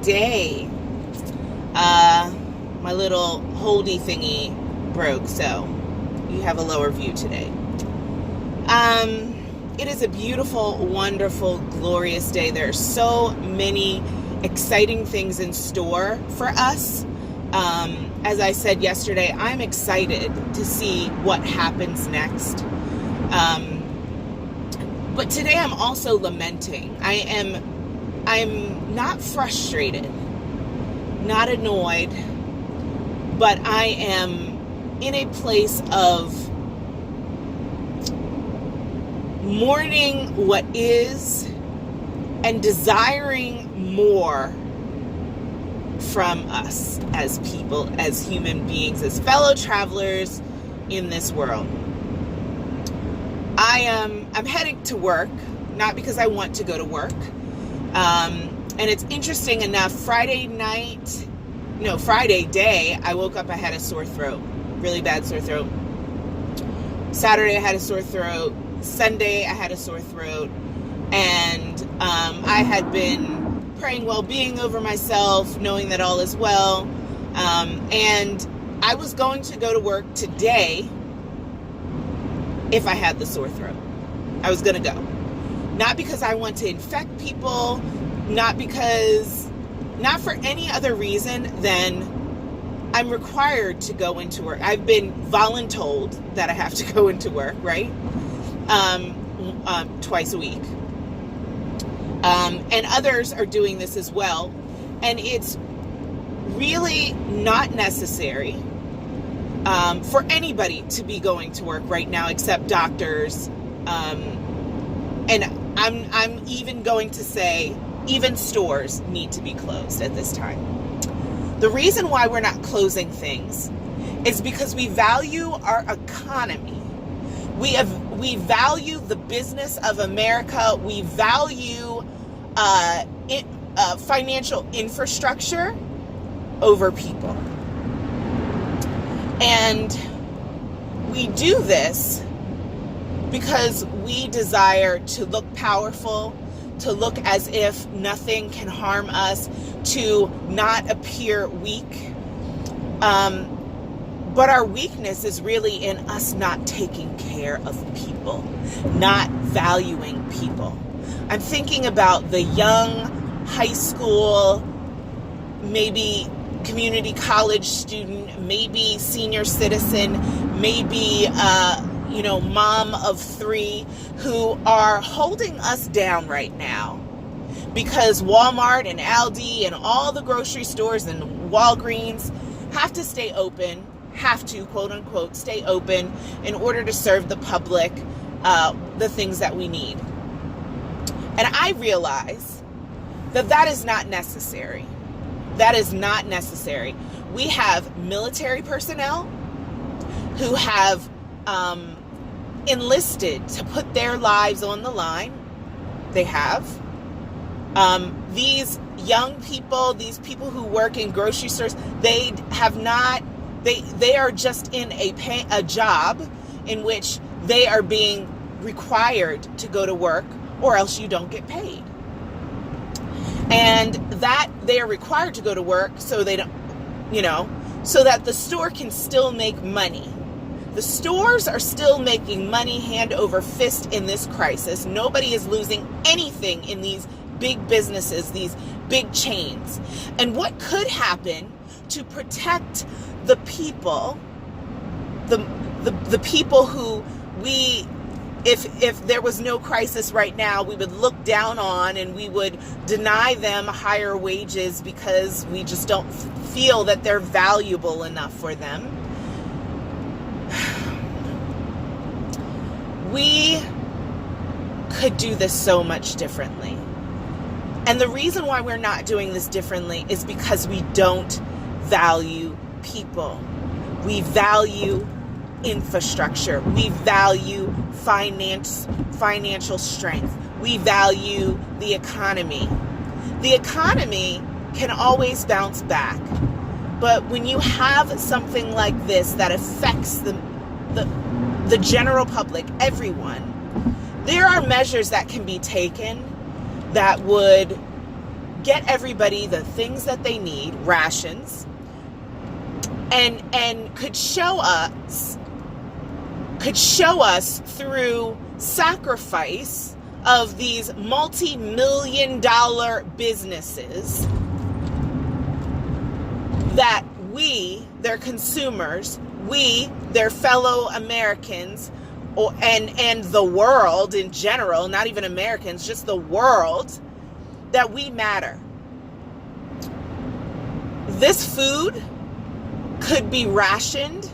today, my little holdy thingy broke, so you have a lower view today. It is a beautiful, wonderful, glorious day. There are so many exciting things in store for us. As I said yesterday, I'm excited to see what happens next. But today I'm also lamenting. I'm not frustrated, not annoyed, but I am in a place of mourning what is and desiring more from us as people, as human beings, as fellow travelers in this world. I'm heading to work, not because I want to go to work. And it's interesting enough, Friday day, I woke up, I had a sore throat, really bad sore throat. Saturday, I had a sore throat. Sunday, I had a sore throat. And I had been praying well-being over myself, knowing that all is well. And I was going to go to work today if I had the sore throat. I was going to go. Not because I want to infect people, not for any other reason than I'm required to go into work. I've been voluntold that I have to go into work, right? Twice a week. And others are doing this as well. And it's really not necessary for anybody to be going to work right now except doctors. And I'm even going to say even stores need to be closed at this time. The reason why we're not closing things is because we value our economy. We value the business of America. We value financial infrastructure over people. And we do this because we desire to look powerful, to look as if nothing can harm us, to not appear weak. But our weakness is really in us not taking care of people, not valuing people. I'm thinking about the young high school, maybe community college student, maybe senior citizen, maybe mom of 3 who are holding us down right now because Walmart and Aldi and all the grocery stores and Walgreens have to stay open, have to, quote unquote, stay open in order to serve the public the things that we need. And I realize that is not necessary. That is not necessary. We have military personnel who have enlisted to put their lives on the line. They have. These young people, these people who work in grocery stores, they are just in a job in which they are being required to go to work, or else you don't get paid. And that they are required to go to work so they don't, so that the store can still make money. The stores are still making money hand over fist in this crisis. Nobody is losing anything in these big businesses, these big chains. And what could happen to protect the people, the people who if there was no crisis right now, we would look down on and we would deny them higher wages because we just don't feel that they're valuable enough for them. We could do this so much differently. And the reason why we're not doing this differently is because we don't value people. We value infrastructure. We value financial strength. We value the economy. The economy can always bounce back. But when you have something like this that affects the general public, everyone, there are measures that can be taken that would get everybody the things that they need, rations, and could show us through sacrifice of these multi-million-dollar businesses that we, their consumers, we, their fellow Americans, and the world in general, not even Americans, just the world, that we matter. This food could be rationed,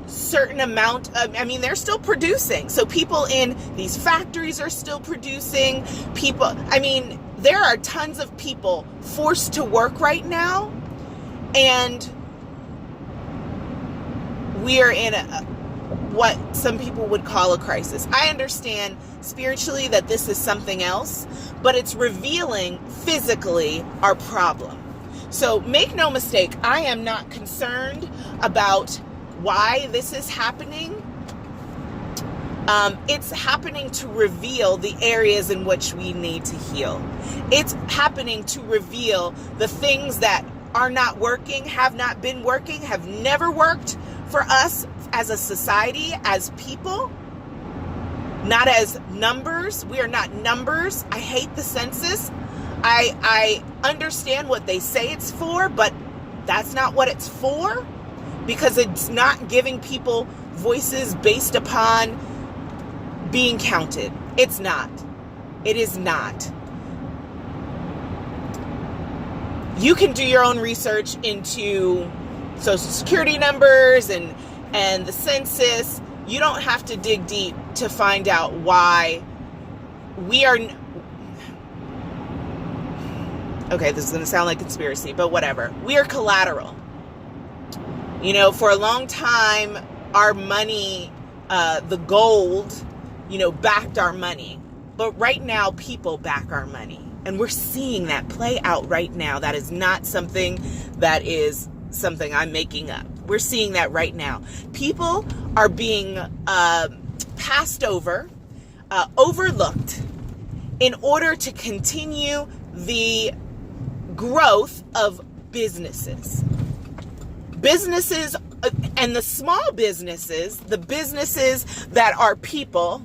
certain amount of, they're still producing. So people in these factories are still producing. There are tons of people forced to work right now, and we are in what some people would call a crisis. I understand spiritually that this is something else, but it's revealing physically our problem. So make no mistake, I am not concerned about why this is happening. It's happening to reveal the areas in which we need to heal. It's happening to reveal the things that are not working, have not been working, have never worked for us as a society, as people, not as numbers. We are not numbers. I hate the census. I understand what they say it's for, but that's not what it's for, because it's not giving people voices based upon being counted. It's not. It is not. You can do your own research into Social Security numbers and the census. You don't have to dig deep to find out why we are... Okay, this is going to sound like conspiracy, but whatever. We are collateral. For a long time, our money, the gold, backed our money. But right now, people back our money. And we're seeing that play out right now. That is not something I'm making up. We're seeing that right now. People are being passed over, overlooked, in order to continue the growth of businesses. Businesses, and the small businesses, the businesses that are people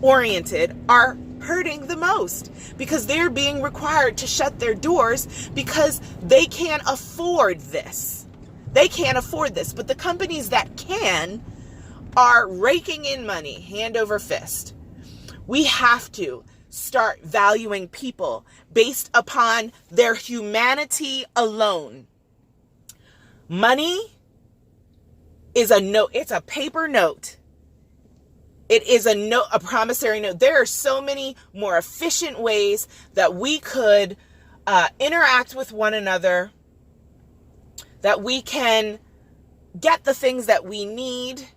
oriented, are hurting the most, because they're being required to shut their doors because they can't afford this. They can't afford this. But the companies that can are raking in money hand over fist. We have to start valuing people based upon their humanity alone. Money is a note. It's a paper note. It is a promissory note. There are so many more efficient ways that we could interact with one another, that we can get the things that we need.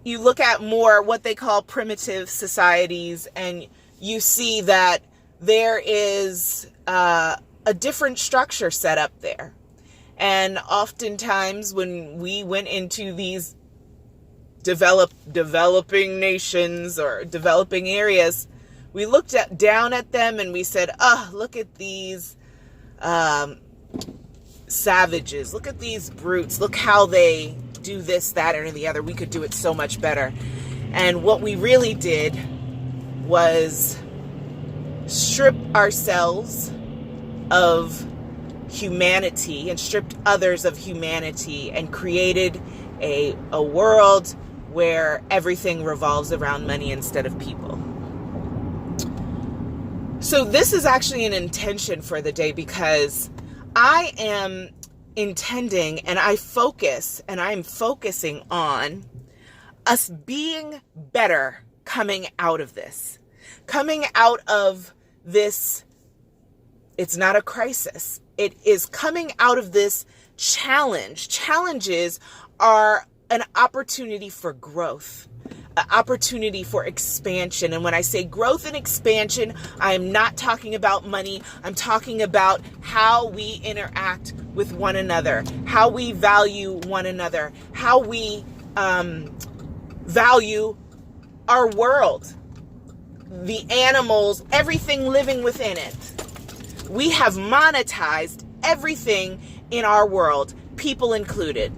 You look at more what they call primitive societies, and you see that there is a different structure set up there. And oftentimes when we went into these developing nations or developing areas, we looked down at them and we said, look at these savages. Look at these brutes. Look how they do this, that, or the other. We could do it so much better. And what we really did was strip ourselves of humanity and stripped others of humanity and created a world where everything revolves around money instead of people. So this is actually an intention for the day, because I am intending and I'm focusing on us being better coming out of this. Coming out of this, it's not a crisis. It is coming out of this challenge. Challenges are an opportunity for growth, an opportunity for expansion. And when I say growth and expansion, I am not talking about money. I'm talking about how we interact with one another, how we value one another, how we value our world. the animals, everything living within it. We have monetized everything in our world, people included.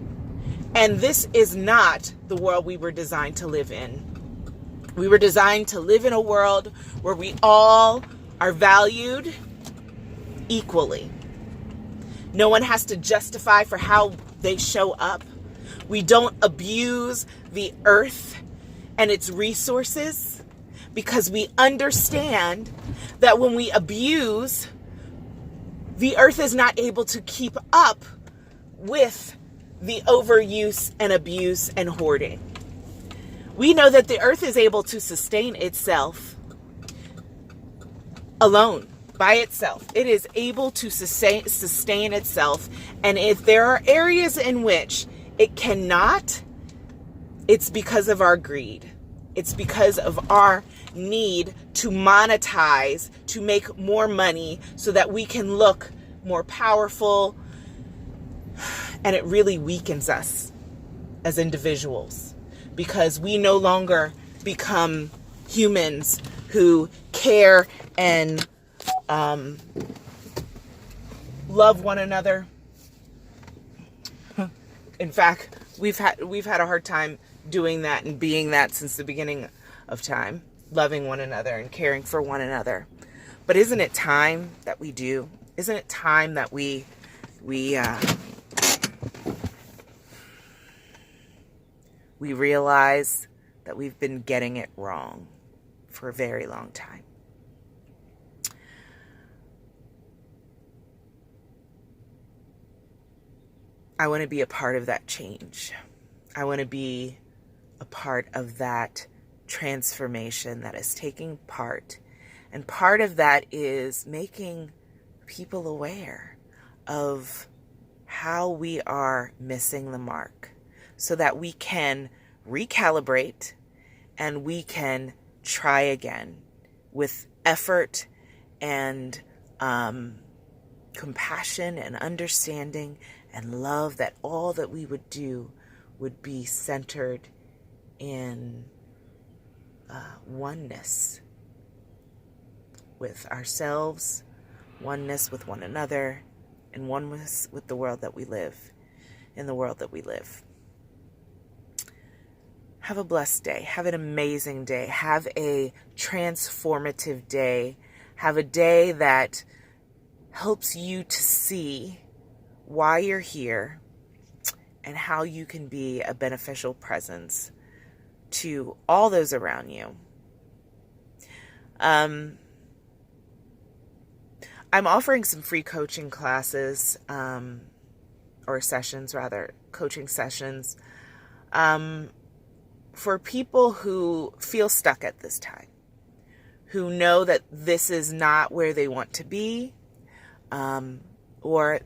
And this is not the world we were designed to live in. We were designed to live in a world where we all are valued equally. No one has to justify for how they show up. We don't abuse the earth and its resources because we understand that when we abuse, the earth is not able to keep up with the overuse and abuse and hoarding. We know that the earth is able to sustain itself alone, by itself. It is able to sustain itself. And if there are areas in which it cannot, it's because of our greed. It's because of our need to monetize, to make more money so that we can look more powerful. And it really weakens us as individuals because we no longer become humans who care and love one another. In fact, we've had a hard time doing that and being that since the beginning of time, loving one another and caring for one another. But isn't it time that we do? Isn't it time that we realize that we've been getting it wrong for a very long time? I want to be a part of that change. I want to be a part of that transformation that is taking part. And part of that is making people aware of how we are missing the mark so that we can recalibrate and we can try again with effort and compassion and understanding and love, that all that we would do would be centered in oneness with ourselves, oneness with one another, and oneness with the world that we live, in the world that we live. Have a blessed day. Have an amazing day. Have a transformative day. Have a day that helps you to see why you're here and how you can be a beneficial presence to all those around you. I'm offering some free coaching classes, or sessions rather, coaching sessions, for people who feel stuck at this time, who know that this is not where they want to be, or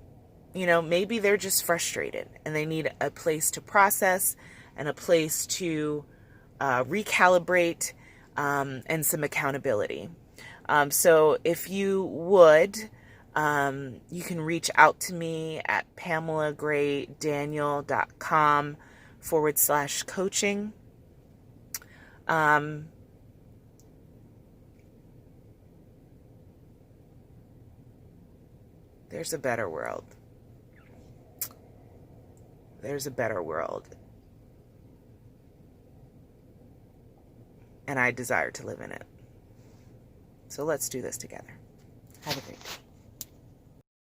maybe they're just frustrated and they need a place to process and a place to recalibrate, and some accountability. So if you would, you can reach out to me at PamelaGrayDaniel.com/coaching. There's a better world. There's a better world. And I desire to live in it. So let's do this together. Have a great day.